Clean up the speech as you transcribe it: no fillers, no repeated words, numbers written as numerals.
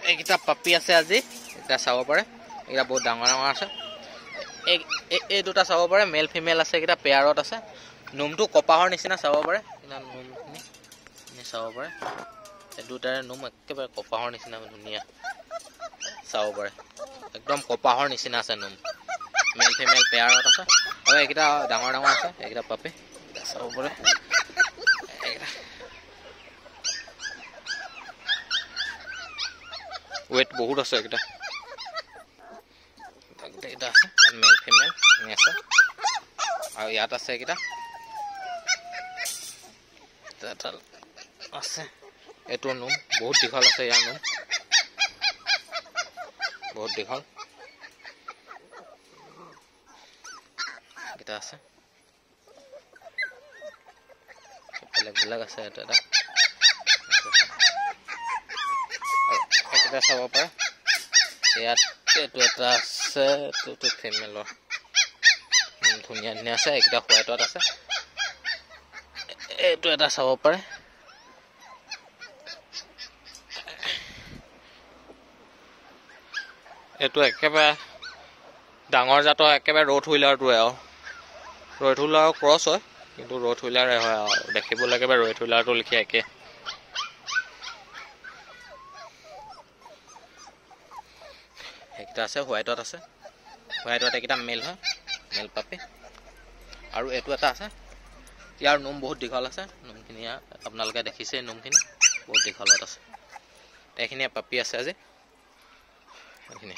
এইকেইটা পাপি আছে আজি এটা চাব পাৰে এইটা বহুত ডাঙৰ ডাঙৰ আছে এই দুটা চাব পাৰে মেল ফিমেল আছে এইটা পেয়াৰত আছে নোমটো কপাহৰ নিচিনা চাব পাৰে ইনা নোমখিনি নি চাব পাৰে এই দুটাৰে নোম একেবাৰে কপাহৰ নিচিনা ধুনীয়া চাব পাৰে একদম কপাহৰ নিচিনা আছে নোম মেল ফিমেল পেয়াৰত আছে আৰু এইকেইটা ডাঙৰ ডাঙৰ আছে এইকেইটা পাপি চাব পাৰে ওয়েট বহুত আছে এইকেইটা এটা আছে মেল ফিমেল আছে আৰু ইয়াত আছে এইকেইটা আছে এইটো নোম বহুত দীঘল আছে ইয়াৰ নোম বহুত দীঘল এটা আছে বেলেগ বেলেগ আছে এটা এটা চাব পাৰে ইয়াত এইটো এটা আছে এইটো ফিমেলৰ ধুনীয়া ধুনীয়া আছে এইকেইটা হোৱাইটত আছে এইটো এটা চাব পাৰে এইটো একেবাৰে ডাঙৰ জাতৰ একেবাৰে ৰ'ড হুইলাৰটোৱে আৰু ৰ'ড হুইলাৰ ক্ৰছ হয় কিন্তু ৰ'ড হুইলাৰে হয় আৰু দেখিবলৈ একেবাৰে ৰ'ড হুইলাৰটো লিখি একে এইকেইটা আছে হোৱাইটত এইকেইটা মেল হয় মেল পাপি আৰু এইটো এটা আছে ইয়াৰ নোম বহুত দীঘল আছে নোমখিনি আপোনালোকে দেখিছে নোমখিনি বহুত দীঘলত আছে এইখিনিয়ে পাপি আছে আজি এইখিনি